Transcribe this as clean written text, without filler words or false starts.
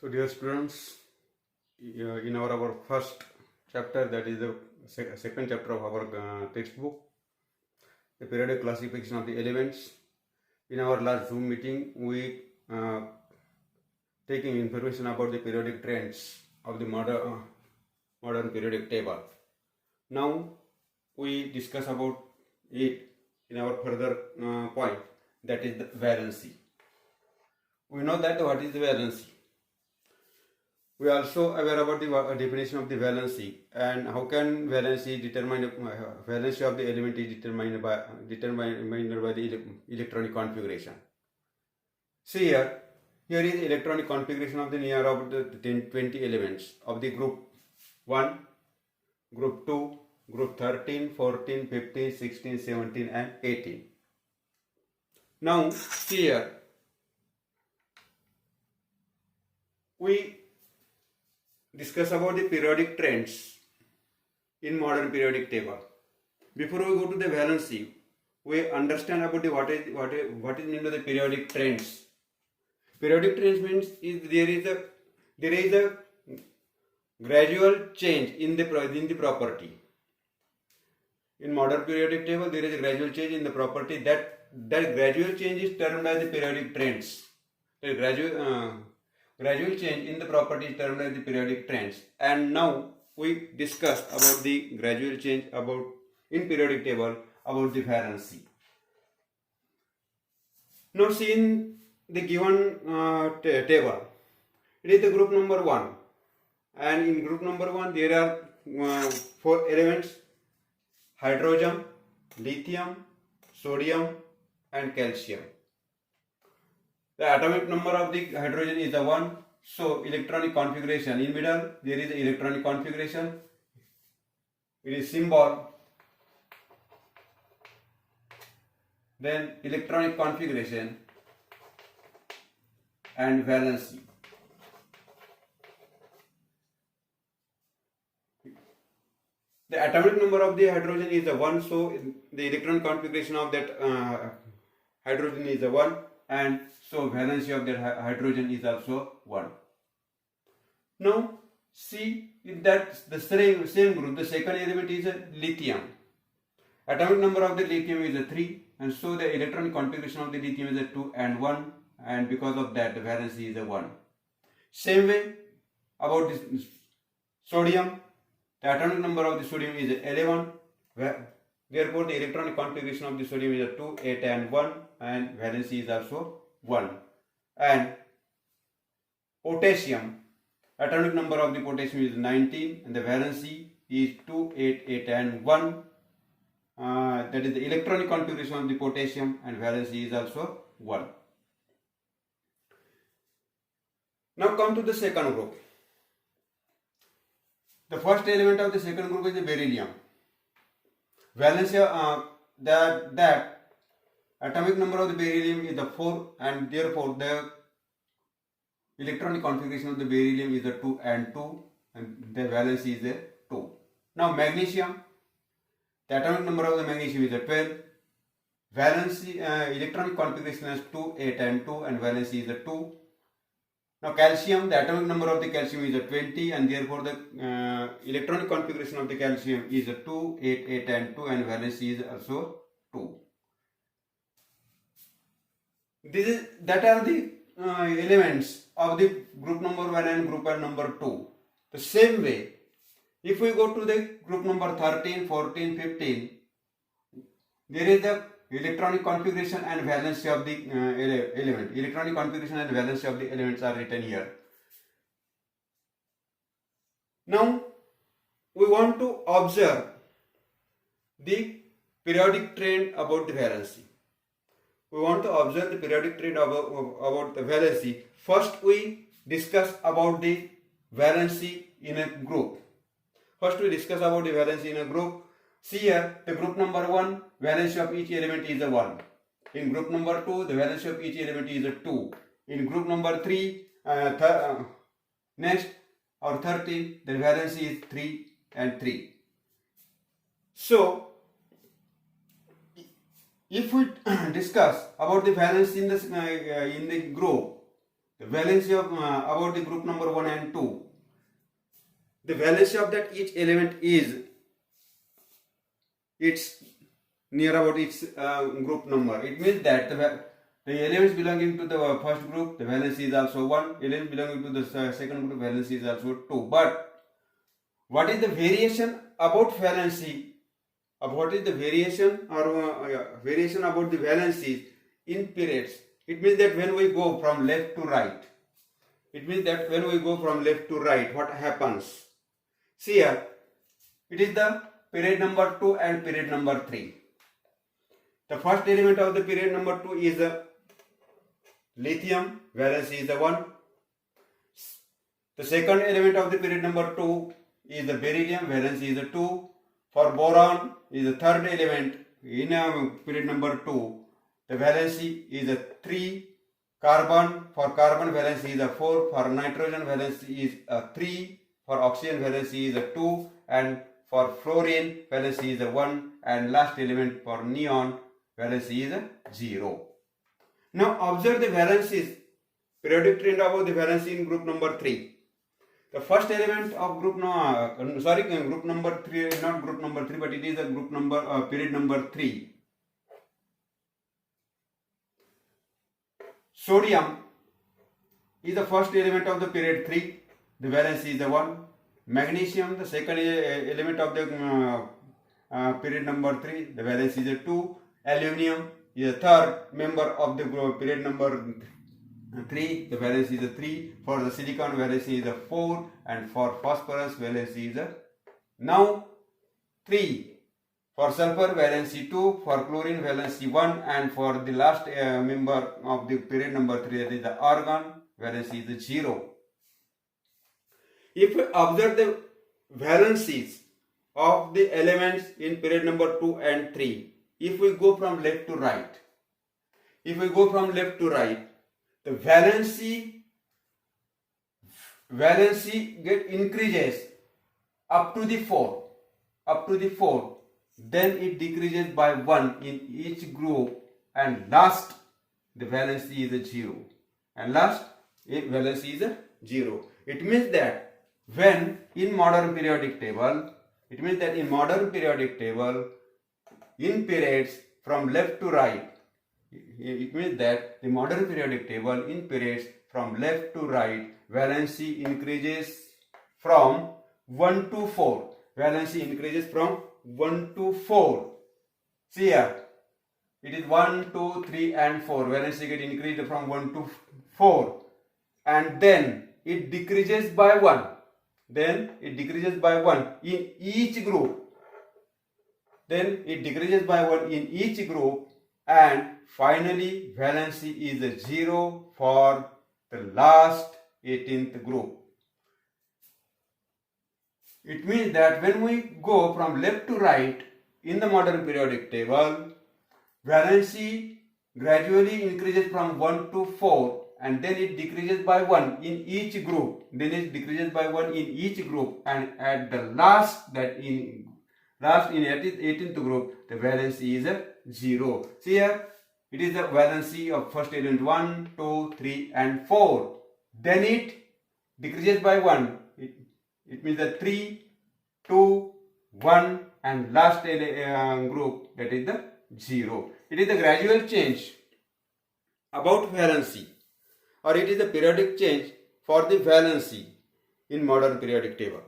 So, dear students, in our first chapter, that is the second chapter of our textbook, the periodic classification of the elements. In our last Zoom meeting, we taking information about the periodic trends of the modern periodic table. Now, we discuss about it in our further point, that is the valency. We know that what is the valency. We are also aware about the definition of the valency and how can valency determine valency of the element is determined by the electronic configuration. See here is electronic configuration of the near of the 20 elements of the group 1, group 2, group 13, 14, 15, 16, 17 and 18. Now here we discuss about the periodic trends in modern periodic table. Before we go to the valency, we understand about the what is mean by the periodic trends. Periodic trends means there is a gradual change in the property. In modern periodic table, there is a gradual change in the property. That gradual change is termed as the periodic trends. The gradual change in the property is termed as the periodic trends. And now we discuss about the gradual change in periodic table about the valency. Now see in the given table, it is the group number 1, and in group number 1 there are 4 elements: hydrogen, lithium, sodium and calcium. The atomic number of the hydrogen is the 1. So electronic configuration, in middle there is electronic configuration. It is symbol. Then electronic configuration and valency. The atomic number of the hydrogen is the 1. So the electron configuration of that hydrogen is the 1. And so valency of that hydrogen is also 1. Now see if that the same group, the second element is a lithium. Atomic number of the lithium is a 3, and so the electronic configuration of the lithium is a 2 and 1, and because of that the valency is a 1. Same way about this sodium, the atomic number of the sodium is 11. Therefore, the electronic configuration of the sodium is a 2, 8 and 1, and valency is also 1. And potassium, atomic number of the potassium is 19 and the valency is 2, 8, 8 and 1. That is the electronic configuration of the potassium, and valency is also 1. Now come to the second group. The first element of the second group is the beryllium. Valency that atomic number of the beryllium is the 4, and therefore the electronic configuration of the beryllium is the 2 and 2, and the valency is a 2. Now magnesium, the atomic number of the magnesium is a 12. Valency electronic configuration is 2, 8 and 2, and valency is a 2. Now calcium, the atomic number of the calcium is a 20, and therefore the electronic configuration of the calcium is a 2, 8, 8 and 2, and valency is also 2. That are the elements of the group number 1 and group number 2. The same way, if we go to the group number 13, 14, 15, there is the electronic configuration and valency of the element. Electronic configuration and valency of the elements are written here. Now we want to observe the periodic trend about the valency. We want to observe the periodic trend about the valency. First we discuss about the valency in a group. First we discuss about the valency in a group. See here, the group number 1, valency of each element is a 1. In group number 2, the valency of each element is a 2. In group number 3, next or 13, the valency is 3 and 3. So, if we discuss about the valency in the group, the valency of about the group number 1 and 2, the valency of that each element is its near about its group number. It means that the elements belonging to the first group, the valency is also 1. Elements belonging to the second group, valency is also 2. But what is the variation about valency? What is the variation or variation about the valencies in periods? It means that when we go from left to right, what happens? See here, it is the period number 2 and period number 3. The first element of the period number 2 is lithium, valency is 1. The second element of the period number 2 is the beryllium, valency is 2. For boron is the third element in period number 2. The valency is 3. Carbon, for carbon valency is 4. For nitrogen valency is 3. For oxygen valency is 2. And for fluorine valency is 1. And last element for neon valency is 0. Now observe the valencies, periodic trend about the valency in group number 3. The first element of group number 3, not group number 3, but it is a group number, period number 3. Sodium is the first element of the period 3. The valency is 1. Magnesium, the second element of the period number 3. The valency is 2. Aluminium is the third member of the period number 3. The valency is 3. For the silicon, valency is 4. And for phosphorus, valency is now 3. For sulfur, valency 2. For chlorine, valency 1. And for the last member of the period number 3, that is the argon, valency is 0. If we observe the valencies of the elements in period number 2 and 3, if we go from left to right, the valency get increases up to the 4, then it decreases by 1 in each group, and last the valency is 0, and last valency is 0. It means that when in modern periodic table, in periods from left to right, it means that the modern periodic table in periods from left to right, valency increases from 1 to 4. Valency increases from 1 to 4. See here, it is 1, 2, 3 and 4. Valency get increased from 1 to 4. And then it decreases by 1. In each group. And finally valency is 0 for the last 18th group. It means that when we go from left to right in the modern periodic table, valency gradually increases from 1 to 4, and then it decreases by 1 in each group. And at the last, in 18th group, the valency is 0. See here, it is the valency of first element 1, 2, 3 and 4. Then it decreases by 1. It means the 3, 2, 1 and last group, that is the 0. It is the gradual change about valency, or it is the periodic change for the valency in modern periodic table.